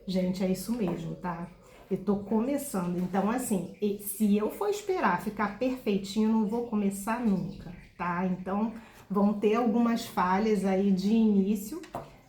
Gente, é isso mesmo, tá? Eu tô começando, então assim, se eu for esperar ficar perfeitinho, eu não vou começar nunca, tá? Então vão ter algumas falhas aí de início,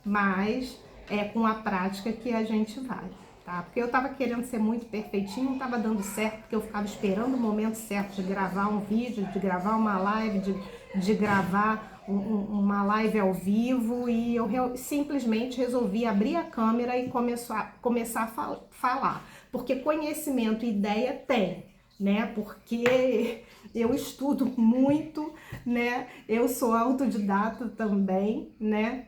mas é com a prática que a gente vai, tá? Porque eu tava querendo ser muito perfeitinho, não tava dando certo, porque eu ficava esperando o momento certo de gravar um vídeo, de gravar uma live, de gravar uma live ao vivo, e eu simplesmente resolvi abrir a câmera e começar a falar, porque conhecimento e ideia tem, né? Porque eu estudo muito, né? Eu sou autodidata também, né?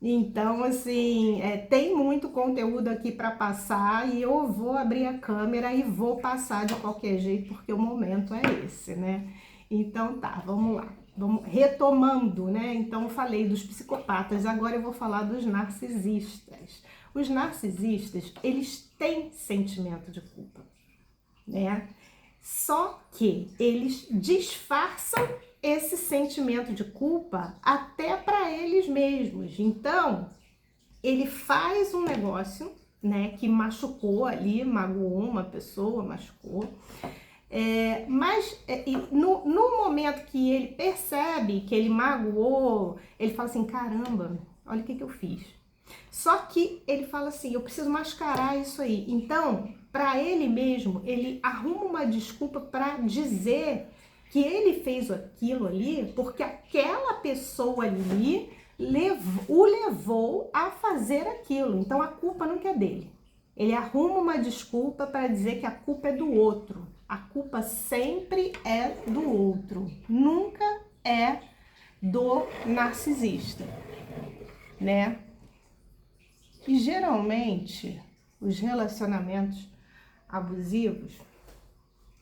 Então, assim, tem muito conteúdo aqui para passar e eu vou abrir a câmera e vou passar de qualquer jeito, porque o momento é esse, né? Então, tá, vamos lá. Vamos retomando, né? Então, eu falei dos psicopatas, agora eu vou falar dos narcisistas. Os narcisistas, eles têm sentimento de culpa, né? Só que eles disfarçam esse sentimento de culpa até para eles mesmos. Então, ele faz um negócio, né, que machucou ali, magoou uma pessoa, machucou. No momento que ele percebe que ele magoou, ele fala assim, caramba, olha o que eu fiz. Só que ele fala assim, eu preciso mascarar isso aí. Então, para ele mesmo, ele arruma uma desculpa para dizer que ele fez aquilo ali porque aquela pessoa ali o levou a fazer aquilo. Então, a culpa não é dele. Ele arruma uma desculpa para dizer que a culpa é do outro. A culpa sempre é do outro, nunca é do narcisista, né? E geralmente os relacionamentos abusivos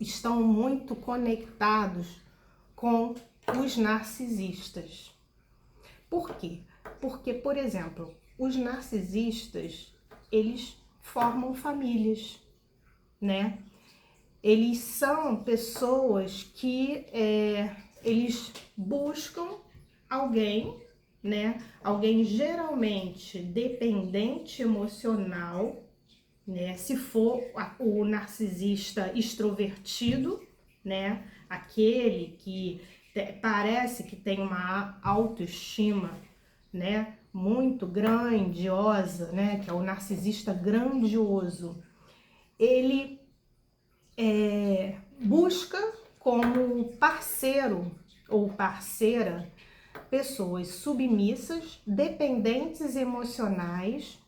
estão muito conectados com os narcisistas. Por quê? Porque, por exemplo, os narcisistas, eles formam famílias, né? Eles são pessoas que eles buscam alguém, né? Alguém geralmente dependente emocional, né? Se for o narcisista extrovertido, né? Aquele que parece que tem uma autoestima, né? Muito grandiosa, né? Que é o narcisista grandioso. Ele busca como parceiro ou parceira pessoas submissas, dependentes emocionais,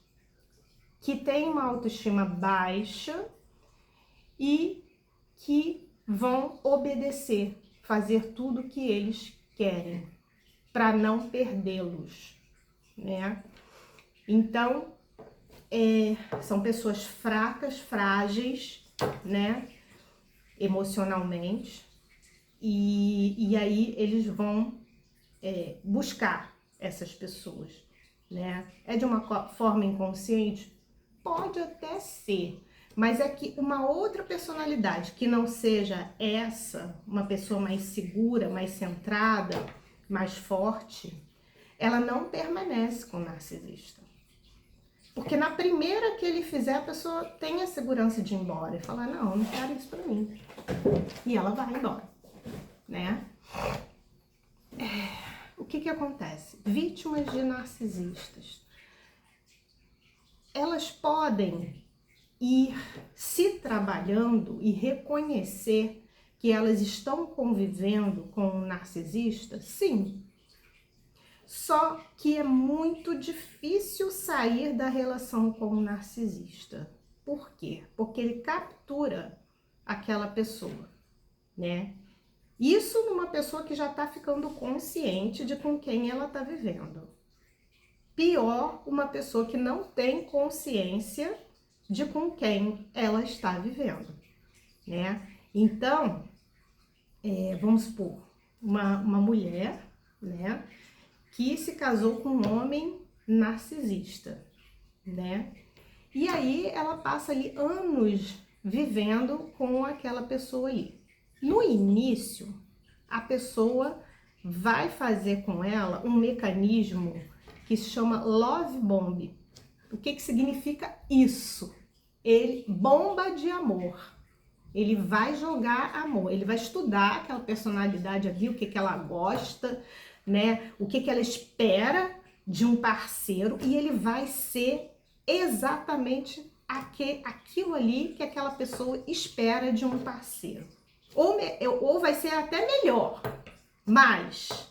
que têm uma autoestima baixa e que vão obedecer, fazer tudo o que eles querem para não perdê-los, né? Então, são pessoas fracas, frágeis, né? Emocionalmente, e aí eles vão buscar essas pessoas, né? É de uma forma inconsciente? Pode até ser, mas é que uma outra personalidade que não seja essa, uma pessoa mais segura, mais centrada, mais forte, ela não permanece com o narcisista. Porque na primeira que ele fizer, a pessoa tem a segurança de ir embora e falar, não, eu não quero isso pra mim. E ela vai embora, né? O que acontece? Vítimas de narcisistas, elas podem ir se trabalhando e reconhecer que elas estão convivendo com um narcisista? Sim. Só que é muito difícil sair da relação com o narcisista. Por quê? Porque ele captura aquela pessoa, né? Isso numa pessoa que já está ficando consciente de com quem ela está vivendo. Pior, uma pessoa que não tem consciência de com quem ela está vivendo, né? Então, vamos supor, uma mulher, né, que se casou com um homem narcisista, né? E aí ela passa ali anos vivendo com aquela pessoa ali. No início, a pessoa vai fazer com ela um mecanismo que se chama love bomb. O que que significa isso? Ele bomba de amor. Ele vai jogar amor, ele vai estudar aquela personalidade ali, o que que ela gosta, né? O que que ela espera de um parceiro, e ele vai ser exatamente aquilo ali que aquela pessoa espera de um parceiro. Ou vai ser até melhor, mais,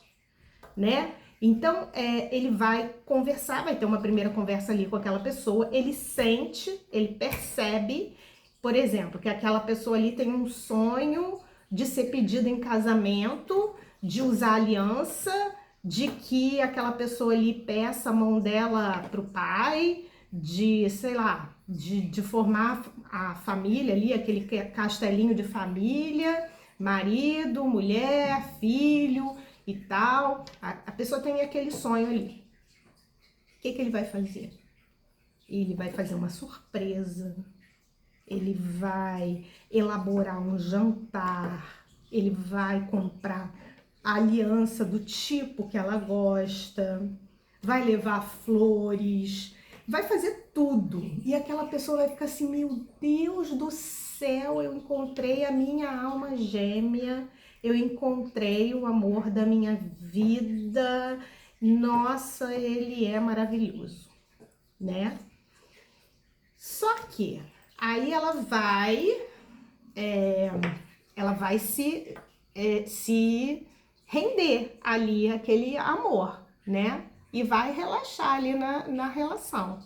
né? Então, ele vai conversar, vai ter uma primeira conversa ali com aquela pessoa, ele sente, ele percebe, por exemplo, que aquela pessoa ali tem um sonho de ser pedida em casamento, de usar aliança, de que aquela pessoa ali peça a mão dela pro pai, de, sei lá, de formar a família ali, aquele castelinho de família, marido, mulher, filho e tal. A pessoa tem aquele sonho ali. O que que ele vai fazer? Ele vai fazer uma surpresa. Ele vai elaborar um jantar, ele vai comprar a aliança do tipo que ela gosta, vai levar flores, vai fazer tudo. E aquela pessoa vai ficar assim, meu Deus do céu, eu encontrei a minha alma gêmea, eu encontrei o amor da minha vida, nossa, ele é maravilhoso, né? Só que aí ela vai se render ali aquele amor, né? E vai relaxar ali na relação.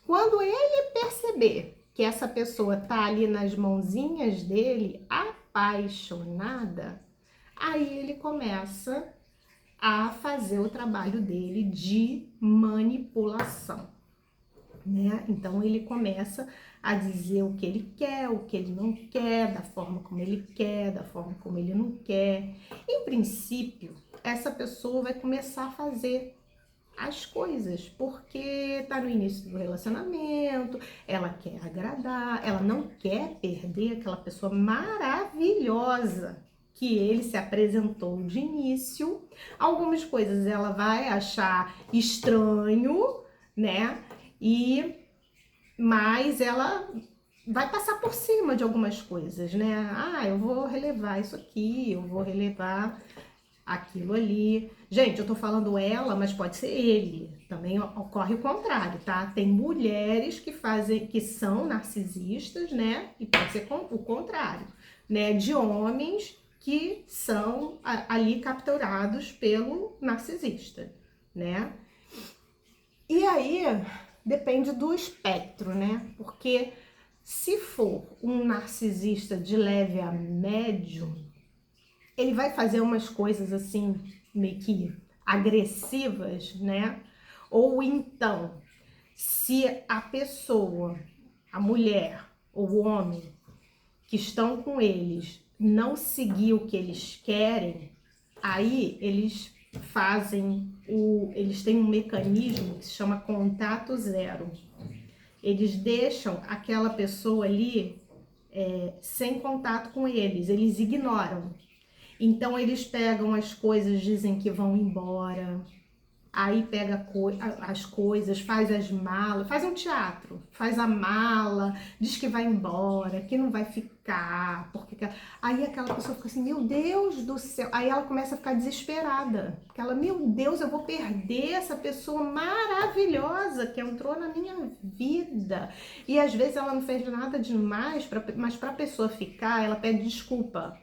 Quando ele perceber que essa pessoa tá ali nas mãozinhas dele, apaixonada, aí ele começa a fazer o trabalho dele de manipulação, né? Então ele começa a dizer o que ele quer, o que ele não quer, da forma como ele quer, da forma como ele não quer. Em princípio, essa pessoa vai começar a fazer as coisas, porque tá no início do relacionamento, ela quer agradar, ela não quer perder aquela pessoa maravilhosa que ele se apresentou de início. Algumas coisas ela vai achar estranho, né? Mas ela vai passar por cima de algumas coisas, né? Ah, eu vou relevar isso aqui, eu vou relevar aquilo ali. Gente, eu tô falando ela, mas pode ser ele. Também ocorre o contrário, tá? Tem mulheres que são narcisistas, né? E pode ser o contrário, né? De homens que são ali capturados pelo narcisista, né? E aí depende do espectro, né? Porque se for um narcisista de leve a médio, ele vai fazer umas coisas assim, meio que agressivas, né? Ou então, se a pessoa, a mulher ou o homem que estão com eles não seguir o que eles querem, aí eles têm um mecanismo que se chama contato zero. Eles deixam aquela pessoa ali sem contato com eles ignoram. Então eles pegam as coisas, dizem que vão embora, aí pega as coisas, faz as malas, faz um teatro, faz a mala, diz que vai embora, que não vai ficar, porque aí aquela pessoa fica assim, meu Deus do céu, aí ela começa a ficar desesperada, porque ela, meu Deus, eu vou perder essa pessoa maravilhosa que entrou na minha vida, e às vezes ela não fez nada demais, mas para a pessoa ficar, ela pede desculpa,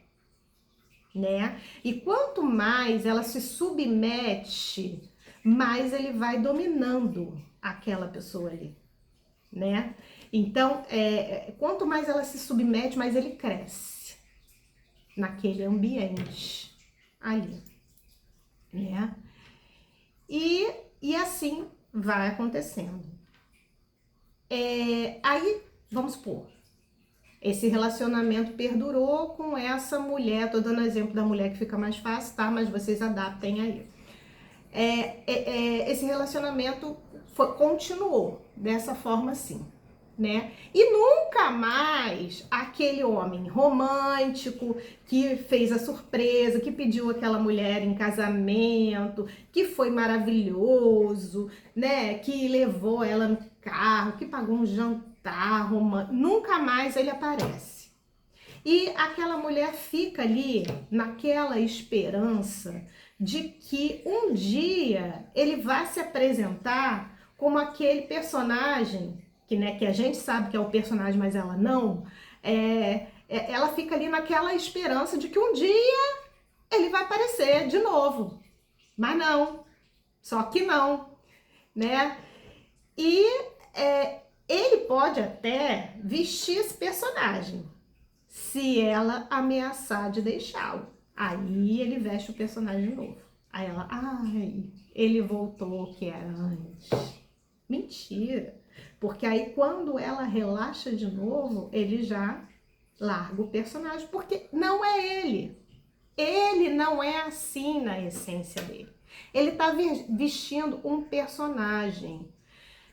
né? E quanto mais ela se submete, mais ele vai dominando aquela pessoa ali, né? Então, quanto mais ela se submete, mais ele cresce naquele ambiente ali, né? E assim vai acontecendo. Aí, vamos supor, esse relacionamento perdurou com essa mulher, tô dando exemplo da mulher que fica mais fácil, tá? Mas vocês adaptem aí. Esse relacionamento continuou dessa forma assim, né? E nunca mais aquele homem romântico que fez a surpresa, que pediu aquela mulher em casamento, que foi maravilhoso, né? Que levou ela carro, que pagou um jantar romântico, nunca mais ele aparece. E aquela mulher fica ali naquela esperança de que um dia ele vai se apresentar como aquele personagem, que, né, que a gente sabe que é o personagem, mas ela não, ela fica ali naquela esperança de que um dia ele vai aparecer de novo. Mas não, só que não, né? E ele pode até vestir esse personagem, se ela ameaçar de deixá-lo. Aí ele veste o personagem de novo. Aí ela, ai, ele voltou o que era antes. Mentira. Porque aí quando ela relaxa de novo, ele já larga o personagem, porque não é ele. Ele não é assim na essência dele. Ele tá vestindo um personagem.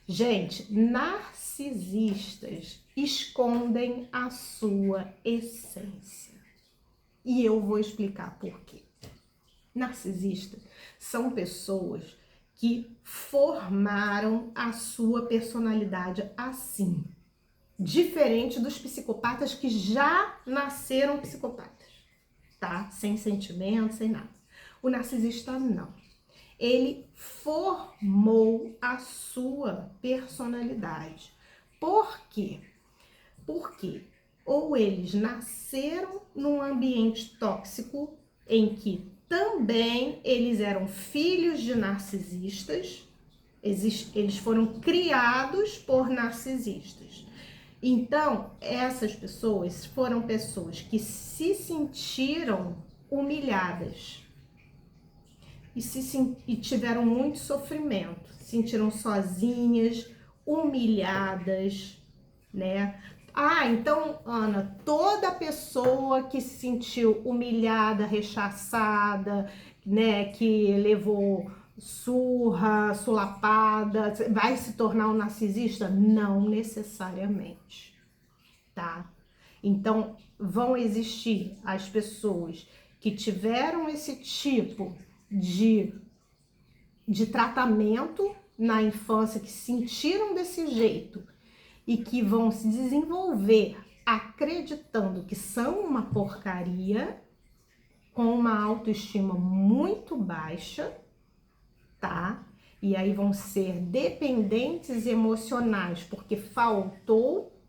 Gente, narcisistas escondem a sua essência. E eu vou explicar por quê. Narcisistas são pessoas que formaram a sua personalidade assim. Diferente dos psicopatas que já nasceram psicopatas, tá? Sem sentimento, sem nada. O narcisista não. Ele formou a sua personalidade. Por quê? Porque ou eles nasceram num ambiente tóxico em que também eles eram filhos de narcisistas, eles foram criados por narcisistas. Então, essas pessoas foram pessoas que se sentiram humilhadas e tiveram muito sofrimento, se sentiram sozinhas, humilhadas, né? Ah, então, Ana, toda pessoa que se sentiu humilhada, rechaçada, né, que levou surra, sulapada, vai se tornar um narcisista? Não necessariamente, tá? Então, vão existir as pessoas que tiveram esse tipo de tratamento na infância, que se sentiram desse jeito e que vão se desenvolver acreditando que são uma porcaria, com uma autoestima muito baixa, tá? E aí vão ser dependentes emocionais, porque faltou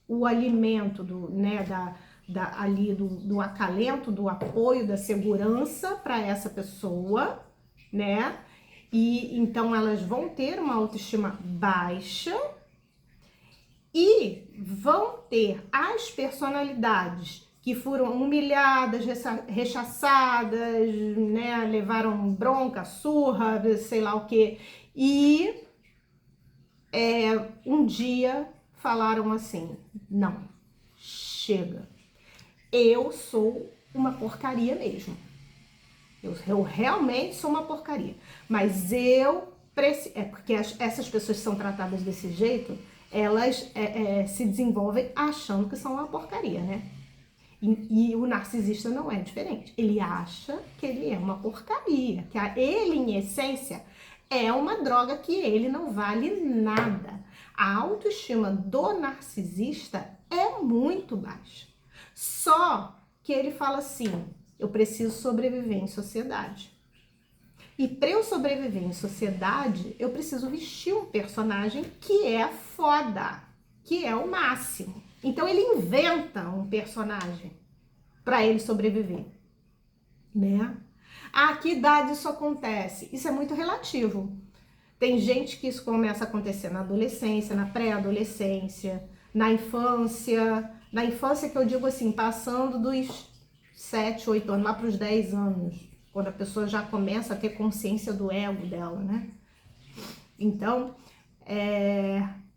o alimento do acalento, do apoio, da segurança para essa pessoa, né? E então elas vão ter uma autoestima baixa e vão ter as personalidades que foram humilhadas, rechaçadas, né? Levaram bronca, surra, sei lá o que, e um dia falaram assim: não, chega, eu sou uma porcaria mesmo. Eu realmente sou uma porcaria. Mas eu preciso. Porque essas pessoas que são tratadas desse jeito, elas se desenvolvem achando que são uma porcaria, né? E o narcisista não é diferente. Ele acha que ele é uma porcaria, que ele, em essência, é uma droga, que ele não vale nada. A autoestima do narcisista é muito baixa. Só que ele fala assim: eu preciso sobreviver em sociedade. E para eu sobreviver em sociedade, eu preciso vestir um personagem que é foda, que é o máximo. Então ele inventa um personagem para ele sobreviver, né? A que idade isso acontece? Isso é muito relativo. Tem gente que isso começa a acontecer na adolescência, na pré-adolescência, na infância que eu digo assim, passando dos 7, 8 anos, lá para os 10 anos, quando a pessoa já começa a ter consciência do ego dela, né? Então,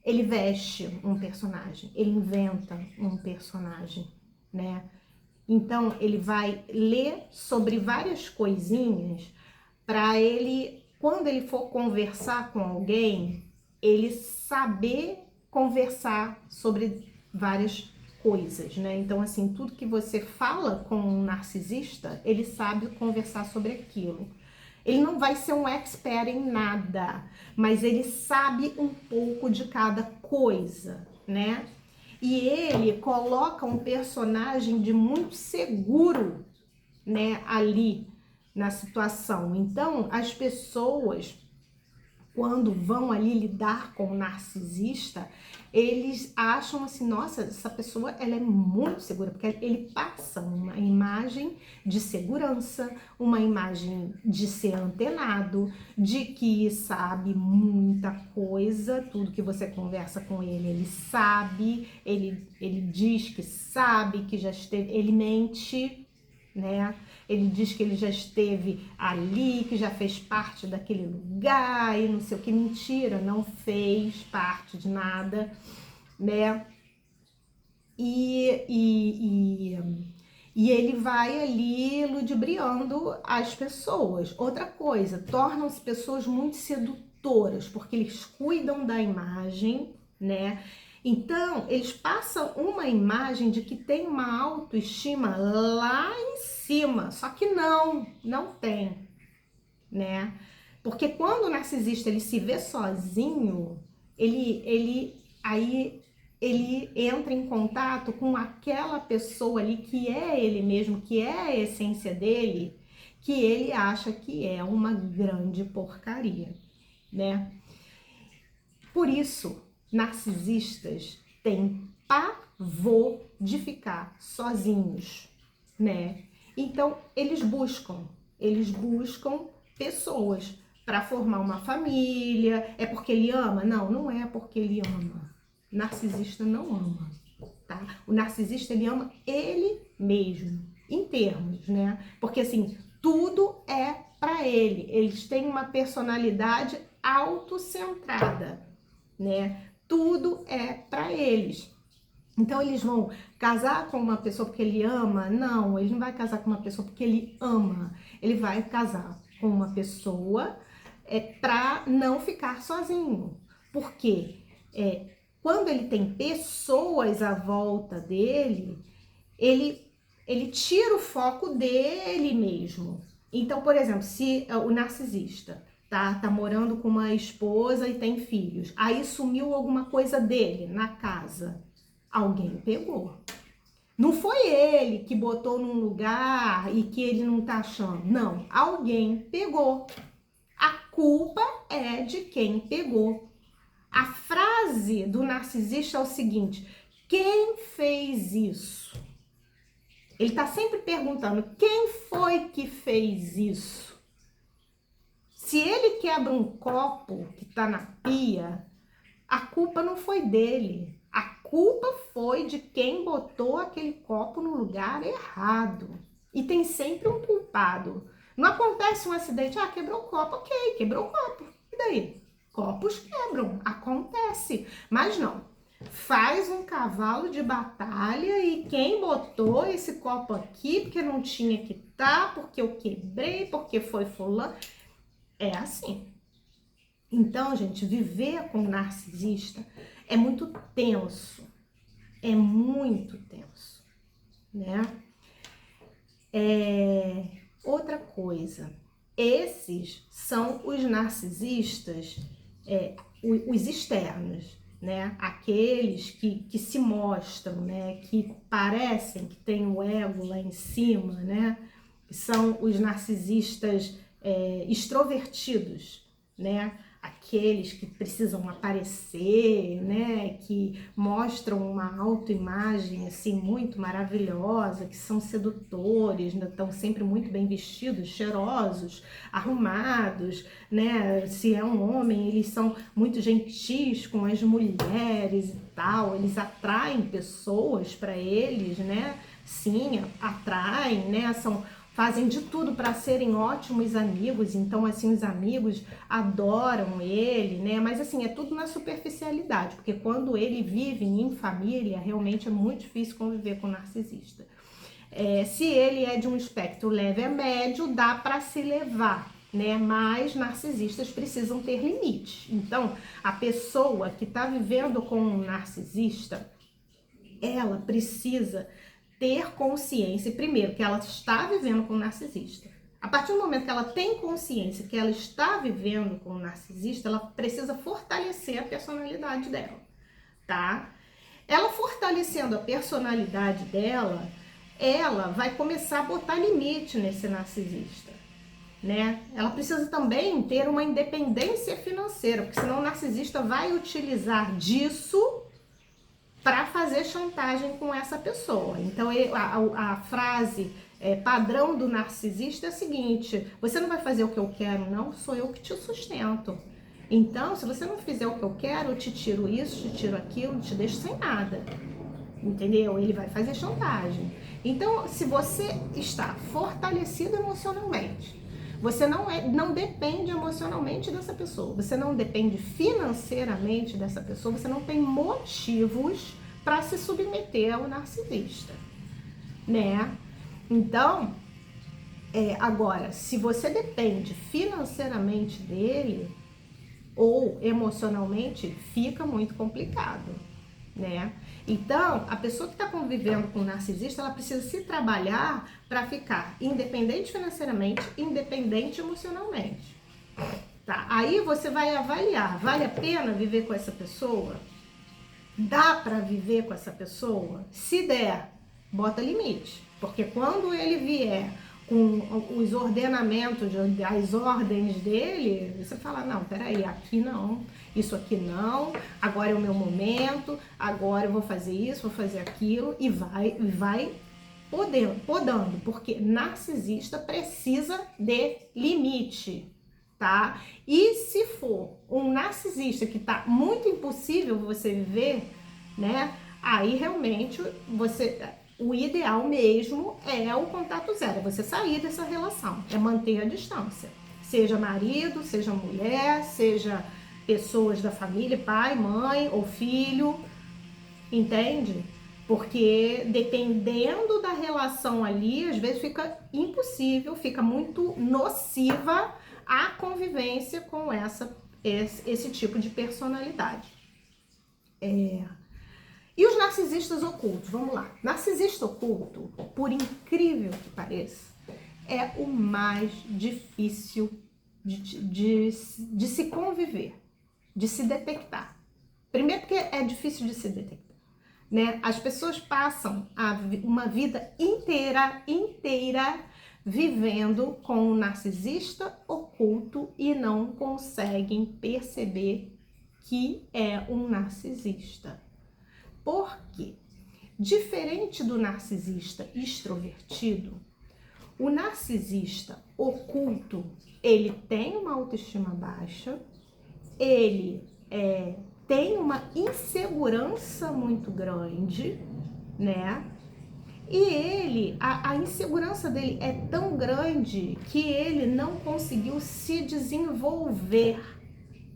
ele veste um personagem, ele inventa um personagem, né? Então, ele vai ler sobre várias coisinhas para ele, quando ele for conversar com alguém, ele saber conversar sobre várias coisas, né? Então, assim, tudo que você fala com um narcisista, ele sabe conversar sobre aquilo. Ele não vai ser um expert em nada, mas ele sabe um pouco de cada coisa, né? E ele coloca um personagem de muito seguro, né, ali na situação. Então, as pessoas, quando vão ali lidar com o narcisista, eles acham assim, nossa, essa pessoa ela é muito segura, porque ele passa uma imagem de segurança, uma imagem de ser antenado, de que sabe muita coisa, tudo que você conversa com ele sabe, ele diz que sabe, que já esteve, ele mente, né? Ele diz que ele já esteve ali, que já fez parte daquele lugar e não sei o que. Mentira, não fez parte de nada, né? E ele vai ali ludibriando as pessoas. Outra coisa, tornam-se pessoas muito sedutoras, porque eles cuidam da imagem, né? Então, eles passam uma imagem de que tem uma autoestima lá em cima, só que não tem, né? Porque quando o narcisista ele se vê sozinho, ele entra em contato com aquela pessoa ali que é ele mesmo, que é a essência dele, que ele acha que é uma grande porcaria, né? Por isso, narcisistas têm pavor de ficar sozinhos, né? Então, eles buscam pessoas para formar uma família. É porque ele ama? Não, não é porque ele ama. Narcisista não ama, tá? O narcisista, ele ama ele mesmo, em termos, né? Porque, assim, tudo é para ele. Eles têm uma personalidade autocentrada, né? Tudo é para eles. Então eles vão casar com uma pessoa porque ele ama? Não, ele não vai casar com uma pessoa porque ele ama. Ele vai casar com uma pessoa para não ficar sozinho. Porque quando ele tem pessoas à volta dele, ele tira o foco dele mesmo. Então, por exemplo, se o narcisista tá morando com uma esposa e tem filhos, aí sumiu alguma coisa dele na casa, alguém pegou. Não foi ele que botou num lugar e que ele não tá achando. Não, alguém pegou. A culpa é de quem pegou. A frase do narcisista é o seguinte: quem fez isso? Ele tá sempre perguntando: quem foi que fez isso? Se ele quebra um copo que tá na pia, a culpa não foi dele. A culpa foi de quem botou aquele copo no lugar errado. E tem sempre um culpado. Não acontece um acidente, quebrou o copo, ok, quebrou o copo. E daí? Copos quebram, acontece. Mas não, faz um cavalo de batalha e quem botou esse copo aqui, porque não tinha que estar, porque eu quebrei, porque foi fulano. É assim. Então, gente, viver com um narcisista é muito tenso, né? Outra coisa, esses são os narcisistas, os externos, né? Aqueles que se mostram, né? Que parecem que têm o ego lá em cima, né? São os narcisistas extrovertidos, né? Aqueles que precisam aparecer, né? Que mostram uma autoimagem assim muito maravilhosa, que são sedutores, né? Estão sempre muito bem vestidos, cheirosos, arrumados, né? Se é um homem, eles são muito gentis com as mulheres e tal, eles atraem pessoas para eles, né? Sim, atraem, né? Fazem de tudo para serem ótimos amigos, então assim os amigos adoram ele, né? Mas assim, é tudo na superficialidade, porque quando ele vive em família, realmente é muito difícil conviver com o narcisista. Se ele é de um espectro leve a médio, dá para se levar, né? Mas narcisistas precisam ter limites. Então, a pessoa que está vivendo com um narcisista, ela precisa ter consciência, primeiro, que ela está vivendo com um narcisista. A partir do momento que ela tem consciência que ela está vivendo com o narcisista, ela precisa fortalecer a personalidade dela, tá? Ela fortalecendo a personalidade dela, ela vai começar a botar limite nesse narcisista, né? Ela precisa também ter uma independência financeira, porque senão o narcisista vai utilizar disso para fazer chantagem com essa pessoa. Então, a frase padrão do narcisista é a seguinte: você não vai fazer o que eu quero, não, sou eu que te sustento. Então, se você não fizer o que eu quero, eu te tiro isso, te tiro aquilo, te deixo sem nada. Entendeu? Ele vai fazer chantagem. Então, se você está fortalecido emocionalmente, você não depende emocionalmente dessa pessoa, você não depende financeiramente dessa pessoa, você não tem motivos para se submeter ao narcisista, né? Então, agora, se você depende financeiramente dele ou emocionalmente, fica muito complicado, né? Então, a pessoa que está convivendo com o narcisista, ela precisa se trabalhar para ficar independente financeiramente, independente emocionalmente, tá? Aí você vai avaliar, vale a pena viver com essa pessoa? Dá para viver com essa pessoa? Se der, bota limite, porque quando ele vier com os ordenamentos, as ordens dele, você fala, não, peraí, aqui não, isso aqui não, agora é o meu momento, agora eu vou fazer isso, vou fazer aquilo, e vai podando, porque narcisista precisa de limite, tá? E se for um narcisista que tá muito impossível você viver, né, aí realmente o ideal mesmo é o contato zero, é você sair dessa relação, é manter a distância. Seja marido, seja mulher, seja pessoas da família, pai, mãe ou filho, entende? Porque dependendo da relação ali, às vezes fica impossível, fica muito nociva a convivência com esse tipo de personalidade. E os narcisistas ocultos? Vamos lá. Narcisista oculto, por incrível que pareça, é o mais difícil de se conviver, de se detectar. Primeiro porque é difícil de se detectar, né? As pessoas passam uma vida inteira vivendo com um narcisista oculto e não conseguem perceber que é um narcisista. Por quê? Diferente do narcisista extrovertido, o narcisista oculto, ele tem uma autoestima baixa, ele tem uma insegurança muito grande, né? E a insegurança dele é tão grande que ele não conseguiu se desenvolver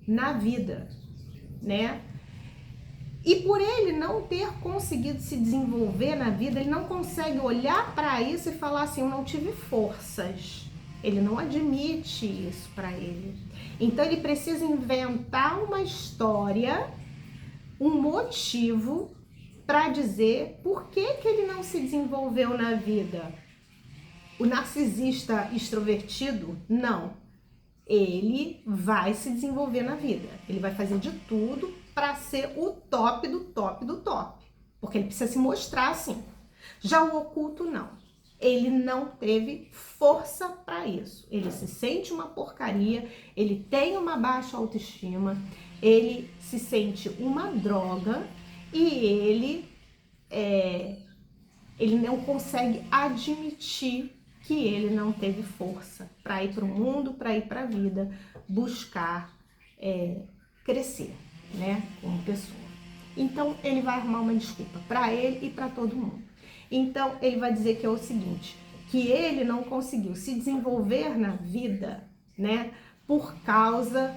na vida, né? E por ele não ter conseguido se desenvolver na vida, ele não consegue olhar para isso e falar assim, eu não tive forças. Ele não admite isso para ele. Então ele precisa inventar uma história, um motivo para dizer por que ele não se desenvolveu na vida. O narcisista extrovertido, não. Ele vai se desenvolver na vida. Ele vai fazer de tudo para ser o top do top do top. Porque ele precisa se mostrar assim. Já o oculto, não. Ele não teve força para isso. Ele se sente uma porcaria, ele tem uma baixa autoestima, ele se sente uma droga e ele não consegue admitir que ele não teve força para ir para o mundo, para ir para a vida, buscar crescer, né, como pessoa. Então, ele vai arrumar uma desculpa para ele e para todo mundo. Então, ele vai dizer que é o seguinte, que ele não conseguiu se desenvolver na vida, né, por causa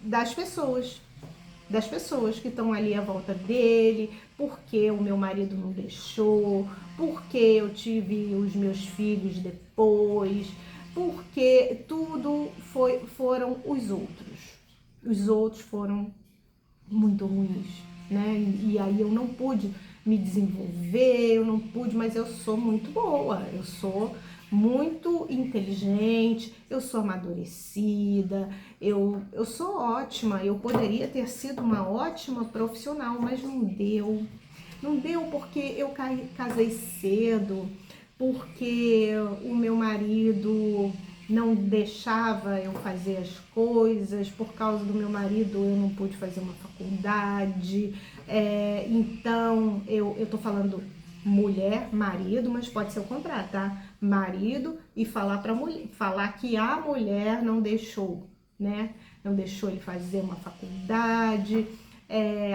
das pessoas que estão ali à volta dele, porque o meu marido não deixou, porque eu tive os meus filhos depois, porque tudo foram os outros. Os outros foram muito ruins, né? E aí eu não pude me desenvolver, eu não pude, mas eu sou muito boa, eu sou muito inteligente, eu sou amadurecida, eu sou ótima, eu poderia ter sido uma ótima profissional, mas não deu. Não deu porque eu casei cedo, porque o meu marido não deixava eu fazer as coisas, por causa do meu marido eu não pude fazer uma faculdade, então eu tô falando mulher, marido, mas pode ser o contrário, tá? Marido e falar para mulher, falar que a mulher não deixou, né? Não deixou ele fazer uma faculdade.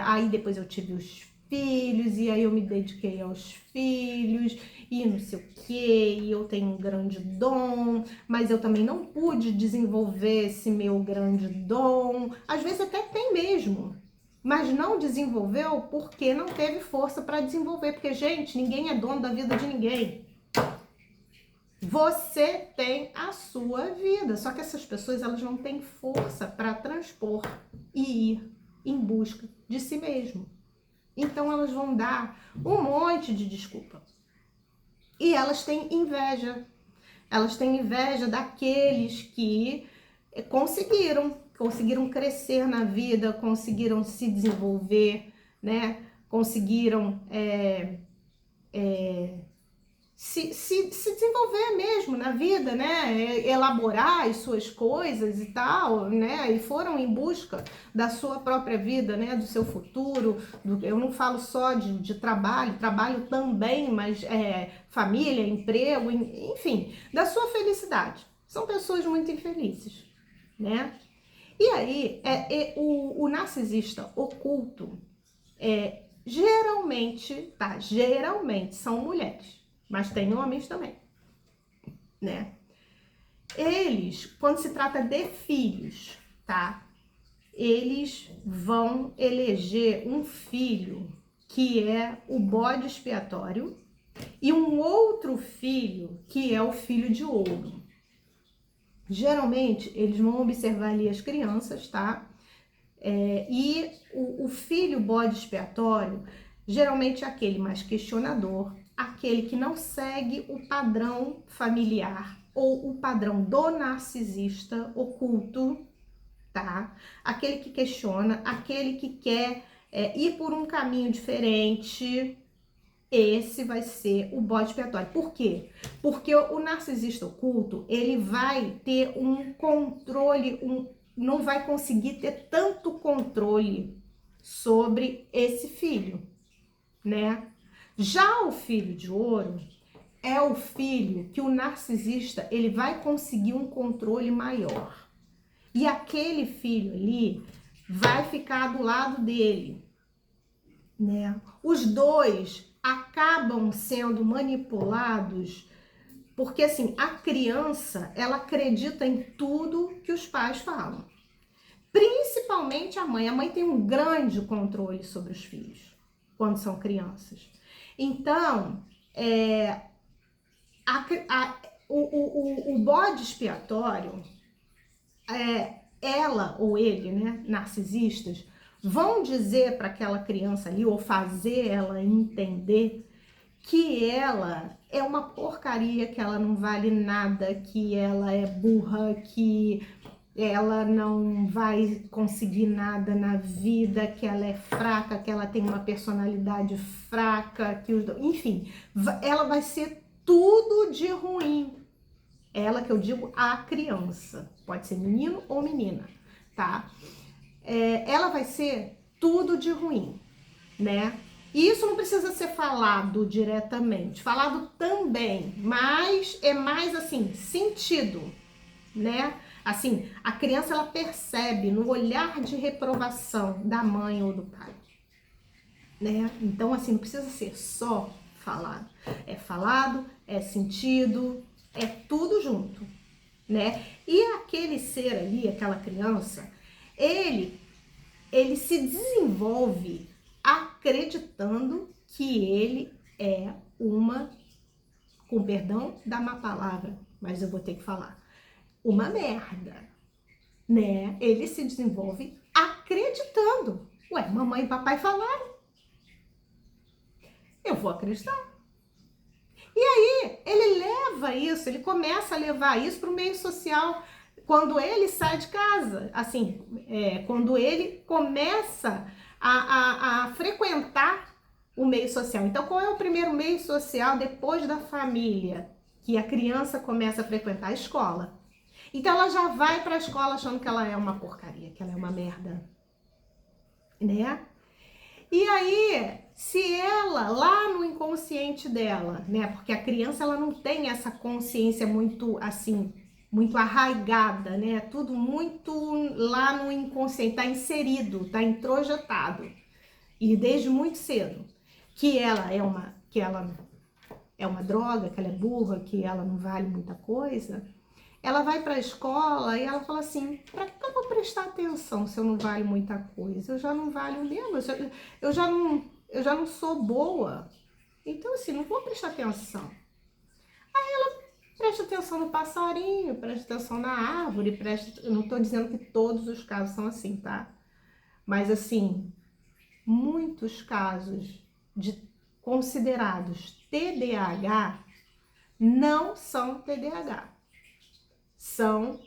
Aí depois eu tive os filhos e aí eu me dediquei aos filhos e não sei o que, e eu tenho um grande dom, mas eu também não pude desenvolver esse meu grande dom. Às vezes até tem mesmo, mas não desenvolveu porque não teve força para desenvolver, porque, gente, ninguém é dono da vida de ninguém. Você tem a sua vida, só que essas pessoas, elas não têm força para transpor e ir em busca de si mesmo. Então elas vão dar um monte de desculpa. E elas têm inveja. Elas têm inveja daqueles que conseguiram crescer na vida, conseguiram se desenvolver, né? Conseguiram se desenvolver mesmo na vida, né? Elaborar as suas coisas e tal, né? E foram em busca da sua própria vida, né? Do seu futuro. Eu não falo só de trabalho, trabalho também, mas família, emprego, enfim, da sua felicidade. São pessoas muito infelizes, né? E aí, o narcisista oculto, geralmente são mulheres, mas tem homens também, né? Eles, quando se trata de filhos, tá? Eles vão eleger um filho que é o bode expiatório e um outro filho que é o filho de ouro. Geralmente, eles vão observar ali as crianças, tá? E o filho bode expiatório, geralmente é aquele mais questionador, aquele que não segue o padrão familiar ou o padrão do narcisista oculto, tá? Aquele que questiona, aquele que quer ir por um caminho diferente. Esse vai ser o bode expiatório. Por quê? Porque o narcisista oculto, ele vai ter um controle, não vai conseguir ter tanto controle sobre esse filho, né? Já o filho de ouro é o filho que o narcisista, ele vai conseguir um controle maior. E aquele filho ali vai ficar do lado dele, né? Os dois acabam sendo manipulados porque, assim, a criança, ela acredita em tudo que os pais falam. Principalmente a mãe. A mãe tem um grande controle sobre os filhos quando são crianças. Então, o bode expiatório, ela ou ele, né, narcisistas, vão dizer para aquela criança ali, ou fazer ela entender que ela é uma porcaria, que ela não vale nada, que ela é burra, que ela não vai conseguir nada na vida, que ela é fraca, que ela tem uma personalidade fraca, enfim, ela vai ser tudo de ruim. Ela, que eu digo, a criança, pode ser menino ou menina, tá? Ela vai ser tudo de ruim, né? E isso não precisa ser falado diretamente, falado também, mas é mais assim, sentido, né? Assim, a criança, ela percebe no olhar de reprovação da mãe ou do pai, né? Então, assim, não precisa ser só falado. É falado, é sentido, é tudo junto, né? E aquele ser ali, aquela criança, ele se desenvolve acreditando que ele é com perdão da má palavra, mas eu vou ter que falar, uma merda, né? Ele se desenvolve acreditando. Ué, mamãe e papai falaram, eu vou acreditar. Ele leva isso, ele começa a levar isso para o meio social quando ele sai de casa, assim, quando ele começa a frequentar o meio social. Então, qual é o primeiro meio social depois da família que a criança começa a frequentar? A escola. Então, ela já vai para a escola achando que ela é uma porcaria, que ela é uma merda, né? E aí, se ela, lá no inconsciente dela, né? Porque a criança, ela não tem essa consciência muito, assim, muito arraigada, né? Tudo muito lá no inconsciente, tá inserido, tá introjetado. E desde muito cedo. Que ela é uma droga, que ela é burra, que ela não vale muita coisa. Ela vai para a escola e ela fala assim, para que eu vou prestar atenção se eu não valho muita coisa? Eu já não valho mesmo, eu já não sou boa. Então, assim, não vou prestar atenção. Presta atenção no passarinho, presta atenção na árvore, eu não estou dizendo que todos os casos são assim, tá? Mas, assim, muitos casos de considerados TDAH não são TDAH. São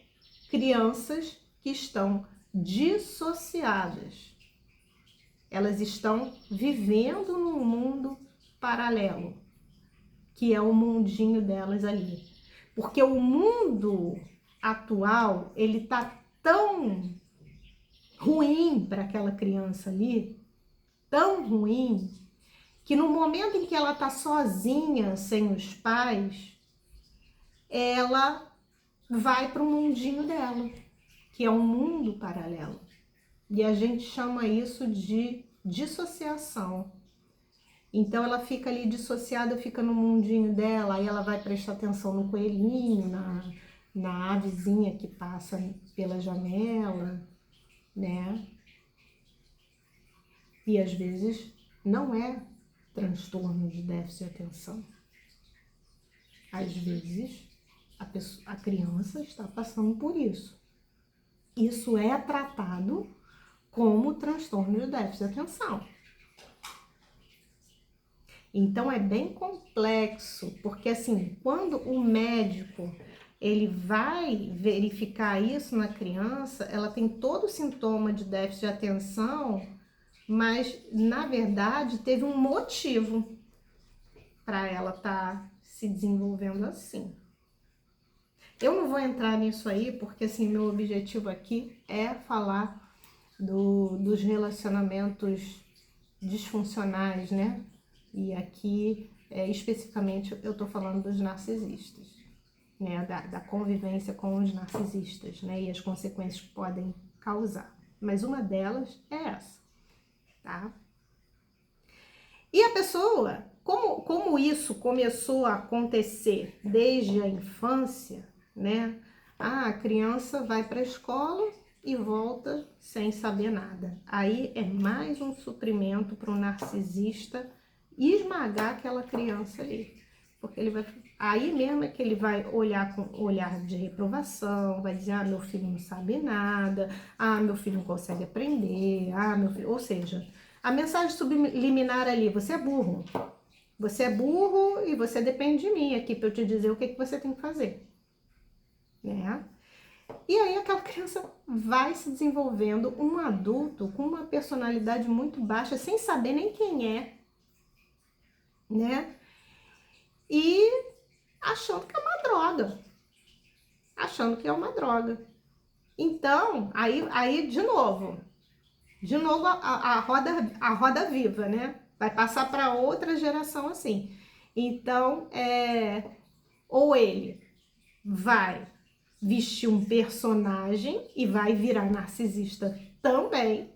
crianças que estão dissociadas. Elas estão vivendo num mundo paralelo, que é o mundinho delas ali. Porque o mundo atual, ele tá tão ruim para aquela criança ali, tão ruim, que no momento em que ela tá sozinha, sem os pais, ela vai para o mundinho dela, que é um mundo paralelo. E a gente chama isso de dissociação. Então ela fica ali dissociada, fica no mundinho dela, aí ela vai prestar atenção no coelhinho, na avezinha que passa pela janela, né? E às vezes não é transtorno de déficit de atenção. Às vezes a criança está passando por isso. Isso é tratado como transtorno de déficit de atenção. Então é bem complexo, porque assim, quando o médico ele vai verificar isso na criança, ela tem todo o sintoma de déficit de atenção, mas na verdade teve um motivo para ela estar se desenvolvendo assim. Eu não vou entrar nisso aí, porque assim, meu objetivo aqui é falar dos relacionamentos disfuncionais, né? E aqui, especificamente, eu tô falando dos narcisistas, né? Da convivência com os narcisistas, né? E as consequências que podem causar. Mas uma delas é essa, tá? E a pessoa, como isso começou a acontecer desde a infância, né? A criança vai para a escola e volta sem saber nada. Aí é mais um suprimento para o narcisista esmagar aquela criança ali. Porque ele vai. Aí mesmo é que ele vai olhar com olhar de reprovação, vai dizer, meu filho não sabe nada, meu filho não consegue aprender, meu filho. Ou seja, a mensagem subliminar ali, você é burro. Você é burro e você depende de mim aqui para eu te dizer o que você tem que fazer. Né? E aí aquela criança vai se desenvolvendo um adulto com uma personalidade muito baixa, sem saber nem quem é, né? E achando que é uma droga. Achando que é uma droga. Então, aí de novo a roda viva, né? Vai passar para outra geração assim. Então, ou ele vai vestir um personagem e vai virar narcisista também,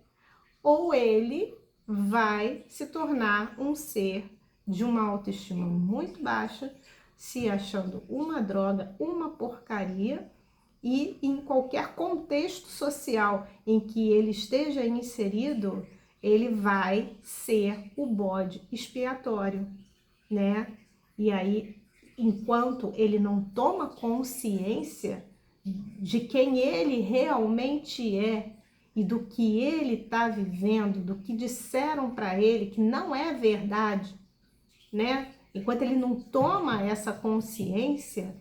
ou ele vai se tornar um ser de uma autoestima muito baixa, se achando uma droga, uma porcaria, e em qualquer contexto social em que ele esteja inserido, ele vai ser o bode expiatório, né? E aí, enquanto ele não toma consciência de quem ele realmente é e do que ele está vivendo, do que disseram para ele que não é verdade, né? enquanto ele não toma essa consciência,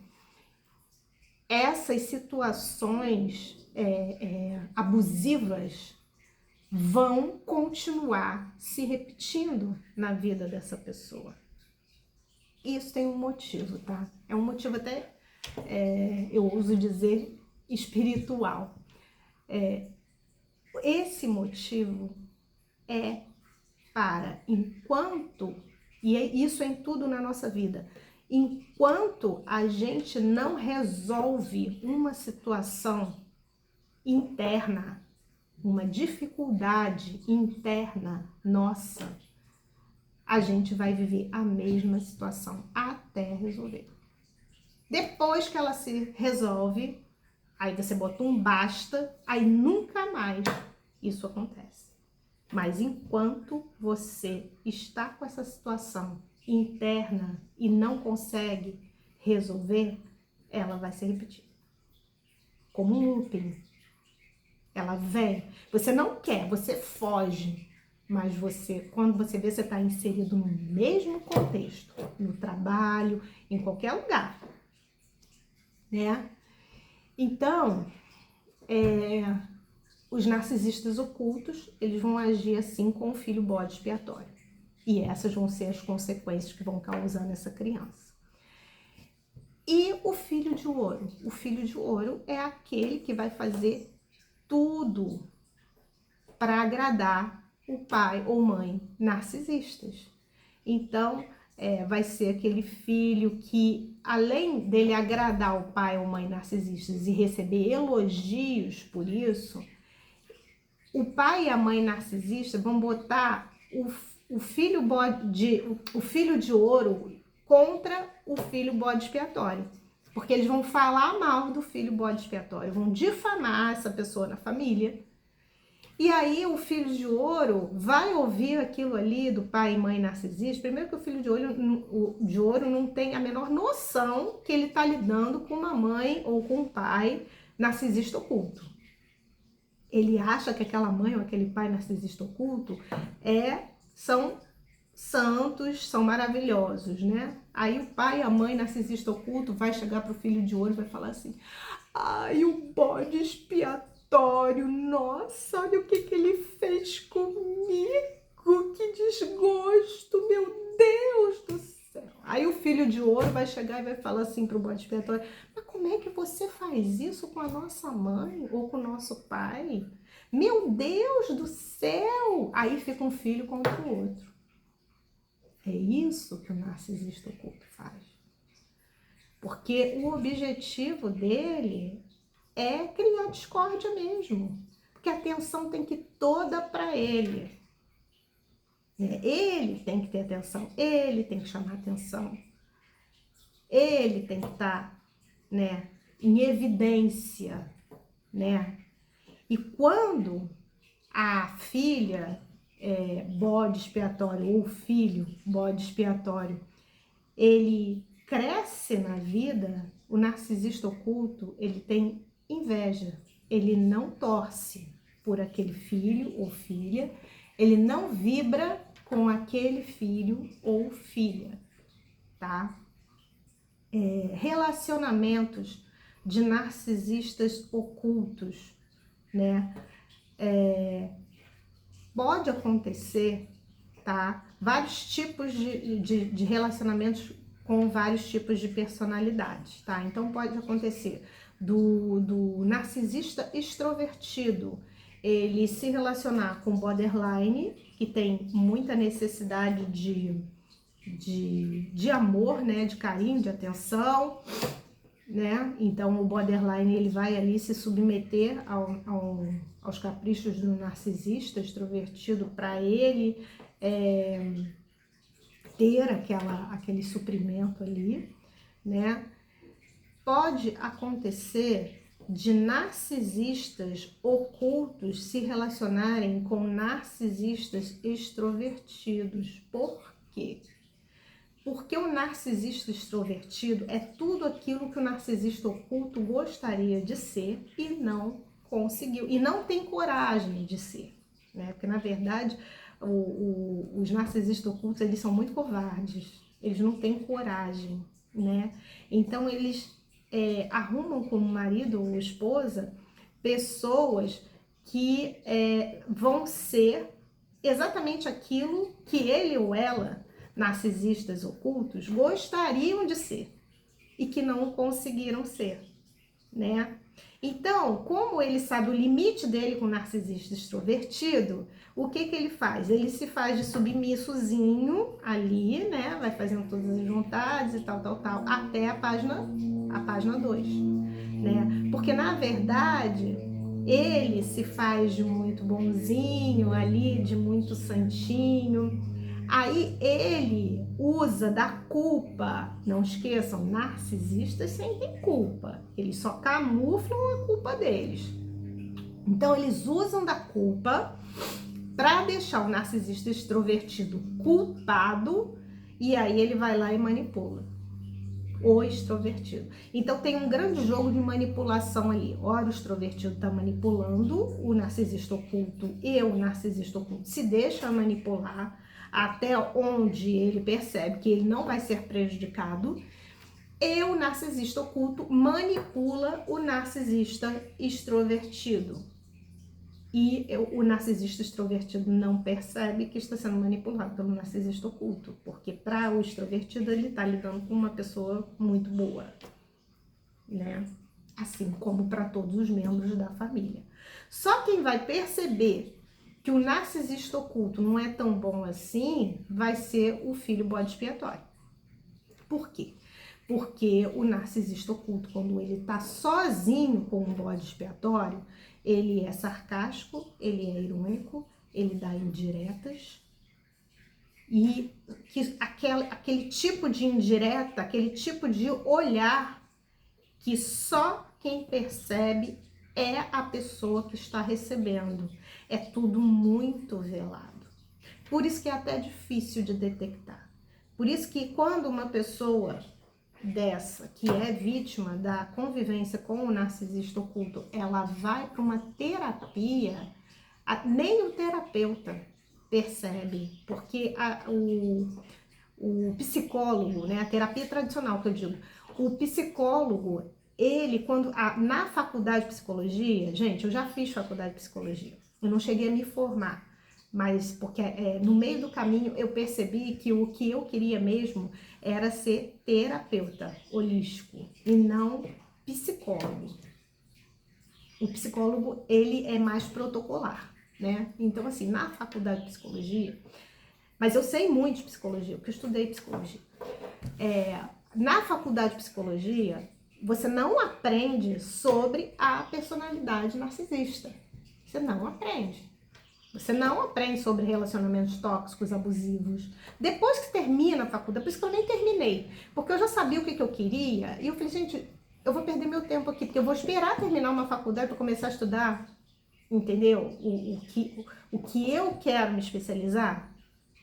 essas situações abusivas vão continuar se repetindo na vida dessa pessoa. Isso tem um motivo, tá? É um motivo até, eu ouso dizer, espiritual. Esse motivo é para, enquanto, e isso é em tudo na nossa vida, enquanto a gente não resolve uma situação interna, uma dificuldade interna nossa, a gente vai viver a mesma situação até resolver. Depois que ela se resolve, aí você bota um basta, aí nunca mais isso acontece. Mas enquanto você está com essa situação interna e não consegue resolver, ela vai se repetir. Como um looping. Ela vem. Você não quer, você foge. Mas você, quando você vê, você está inserido no mesmo contexto. No trabalho, em qualquer lugar. Né? Então, os narcisistas ocultos, eles vão agir assim com o filho bode expiatório. E essas vão ser as consequências que vão causar nessa criança. E o filho de ouro? O filho de ouro é aquele que vai fazer tudo para agradar o pai ou mãe narcisistas. Então, vai ser aquele filho que, além dele agradar o pai ou mãe narcisistas e receber elogios por isso, o pai e a mãe narcisista vão botar o filho de ouro contra o filho bode expiatório. Porque eles vão falar mal do filho bode expiatório, vão difamar essa pessoa na família. E aí o filho de ouro vai ouvir aquilo ali do pai e mãe narcisista. Primeiro que o filho de ouro não tem a menor noção que ele está lidando com uma mãe ou com um pai narcisista oculto. Ele acha que aquela mãe ou aquele pai narcisista oculto são santos, são maravilhosos, né? Aí o pai e a mãe narcisista oculto vai chegar pro filho de ouro e vai falar assim: ai, o bode expiatório, nossa, olha o que ele fez comigo, que desgosto, meu Deus do céu. Aí o filho de ouro vai chegar e vai falar assim pro bode expiatório: mas como é que você faz isso com a nossa mãe ou com o nosso pai? Meu Deus do céu! Aí fica um filho contra o outro. É isso que o narcisista oculto faz. Porque o objetivo dele é criar discórdia mesmo. Porque a atenção tem que ir toda para ele. Ele tem que ter atenção, ele tem que chamar atenção. Ele tem que estar, em evidência, E quando a filha bode expiatório ou o filho bode expiatório, ele cresce na vida, o narcisista oculto, ele tem inveja, ele não torce por aquele filho ou filha, ele não vibra com aquele filho ou filha, tá? Relacionamentos de narcisistas ocultos, pode acontecer, tá? Vários tipos de relacionamentos com vários tipos de personalidades, tá? Então pode acontecer do narcisista extrovertido, ele se relacionar com borderline, que tem muita necessidade de amor, de carinho, de atenção, Então o borderline ele vai ali se submeter aos caprichos do narcisista extrovertido para ele ter aquele suprimento ali, Pode acontecer de narcisistas ocultos se relacionarem com narcisistas extrovertidos. Por quê? Porque o narcisista extrovertido é tudo aquilo que o narcisista oculto gostaria de ser e não conseguiu, e não tem coragem de ser, Porque, na verdade, os narcisistas ocultos, eles são muito covardes, eles não têm coragem, né? Então eles arrumam como marido ou esposa pessoas que vão ser exatamente aquilo que ele ou ela, narcisistas ocultos, gostariam de ser e que não conseguiram ser, né? Então, como ele sabe o limite dele com o narcisista extrovertido, o que ele faz? Ele se faz de submissozinho ali, né? Vai fazendo todas as vontades e tal, até a página 2, né? Porque, na verdade, ele se faz de muito bonzinho ali, de muito santinho. Aí ele usa da culpa. Não esqueçam, narcisistas sentem culpa. Eles só camuflam a culpa deles. Então eles usam da culpa para deixar o narcisista extrovertido culpado, e aí ele vai lá e manipula o extrovertido. Então tem um grande jogo de manipulação ali. Ora, o extrovertido está manipulando o narcisista oculto, e o narcisista oculto se deixa manipular até onde ele percebe que ele não vai ser prejudicado, e o narcisista oculto manipula o narcisista extrovertido. E o narcisista extrovertido não percebe que está sendo manipulado pelo narcisista oculto, porque para o extrovertido ele está lidando com uma pessoa muito boa, né? Assim como para todos os membros da família. Só quem vai perceber que o narcisista oculto não é tão bom assim vai ser o filho bode expiatório. Por quê? Porque o narcisista oculto, quando ele tá sozinho com um bode expiatório, ele é sarcástico, ele é irônico, ele dá indiretas, e aquele tipo de indireta, aquele tipo de olhar que só quem percebe é a pessoa que está recebendo. É tudo muito velado. Por isso que é até difícil de detectar. Por isso que quando uma pessoa dessa, que é vítima da convivência com o narcisista oculto, ela vai para uma terapia, nem o terapeuta percebe, porque o psicólogo, né, a terapia tradicional que eu digo, o psicólogo, ele na faculdade de psicologia, gente, eu já fiz faculdade de psicologia, eu não cheguei a me formar, mas porque no meio do caminho eu percebi que o que eu queria mesmo era ser terapeuta holístico e não psicólogo. O psicólogo, ele é mais protocolar, né? Então, assim, na faculdade de psicologia, mas eu sei muito de psicologia, porque eu estudei psicologia. Na faculdade de psicologia, você não aprende sobre a personalidade narcisista. Você não aprende. Você não aprende sobre relacionamentos tóxicos, abusivos. Depois que termina a faculdade, por isso que eu nem terminei, porque eu já sabia o que eu queria, e eu falei, gente, eu vou perder meu tempo aqui, porque eu vou esperar terminar uma faculdade para começar a estudar, entendeu? O que eu quero me especializar,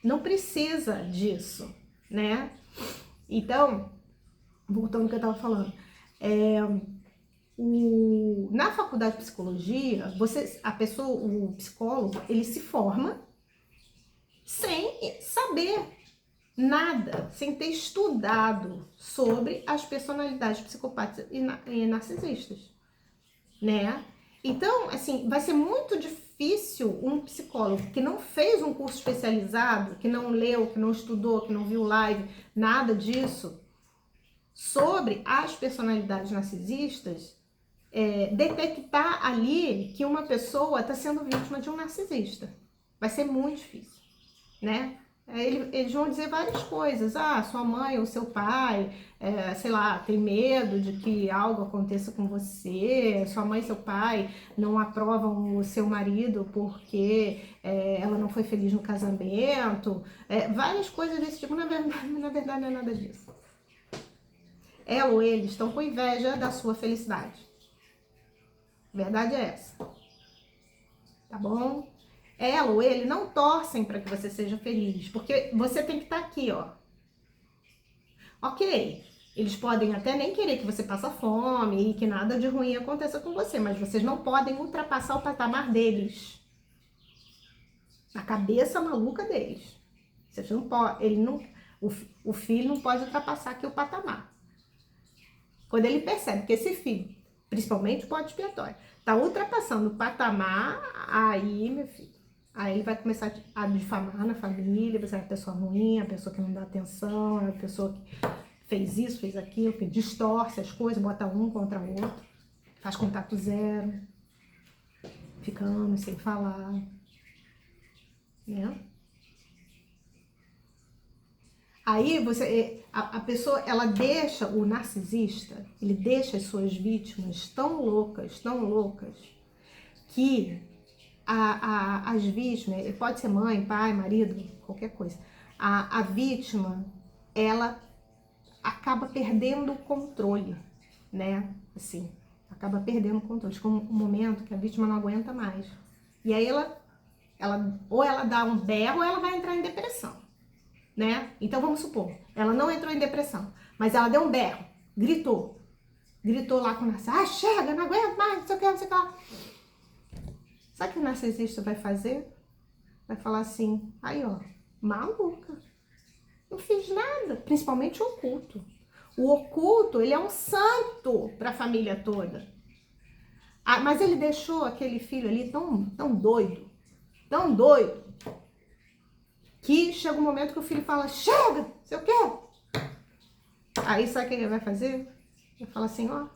não precisa disso, né? Então, voltando ao que eu estava falando, na faculdade de psicologia, o psicólogo, ele se forma sem saber nada, sem ter estudado sobre as personalidades psicopatas e narcisistas, né? Então, assim, vai ser muito difícil um psicólogo que não fez um curso especializado, que não leu, que não estudou, que não viu live, nada disso, sobre as personalidades narcisistas, detectar ali que uma pessoa está sendo vítima de um narcisista. Vai ser muito difícil, né? Eles vão dizer várias coisas. Ah, sua mãe ou seu pai, sei lá, tem medo de que algo aconteça com você. Sua mãe e seu pai não aprovam o seu marido porque ela não foi feliz no casamento. Várias coisas desse tipo. Na verdade, não é nada disso. Ela ou ele estão com inveja da sua felicidade. Verdade é essa. Tá bom? Ela ou ele não torcem para que você seja feliz, porque você tem que estar aqui, ó. Ok, eles podem até nem querer que você passe fome e que nada de ruim aconteça com você, mas vocês não podem ultrapassar o patamar deles. A cabeça maluca deles. Vocês não podem, O filho não pode ultrapassar aqui o patamar. Quando ele percebe que esse filho, principalmente o bode expiatório, tá ultrapassando o patamar, aí, meu filho, aí ele vai começar a difamar na família, você é a pessoa ruim, a pessoa que não dá atenção, a pessoa que fez isso, fez aquilo, que distorce as coisas, bota um contra o outro, faz contato zero, fica anos sem falar, né? Aí a pessoa, ela deixa, o narcisista, ele deixa as suas vítimas tão loucas, que as vítimas, pode ser mãe, pai, marido, qualquer coisa, a vítima, ela acaba perdendo o controle, né? Assim, acaba perdendo o controle. Chega um momento que a vítima não aguenta mais. E aí ou ela dá um berro ou ela vai entrar em depressão, né? Então vamos supor, ela não entrou em depressão, mas ela deu um berro, gritou lá com o narcisista, chega, não aguento mais, não sei o que, não sei o que lá. Sabe o que o narcisista vai fazer? Vai falar assim, aí ó, maluca, não fiz nada, principalmente o oculto. O oculto, ele é um santo para a família toda. Mas ele deixou aquele filho ali tão doido, que chega um momento que o filho fala, chega, sei o quê? Aí sabe o que ele vai fazer? Ele fala assim, ó,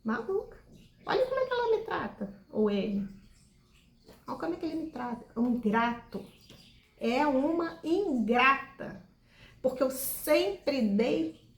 maluca, olha como é que ela me trata, ou ele. Olha como é que ele me trata, é um ingrato, é uma ingrata, porque eu sempre dei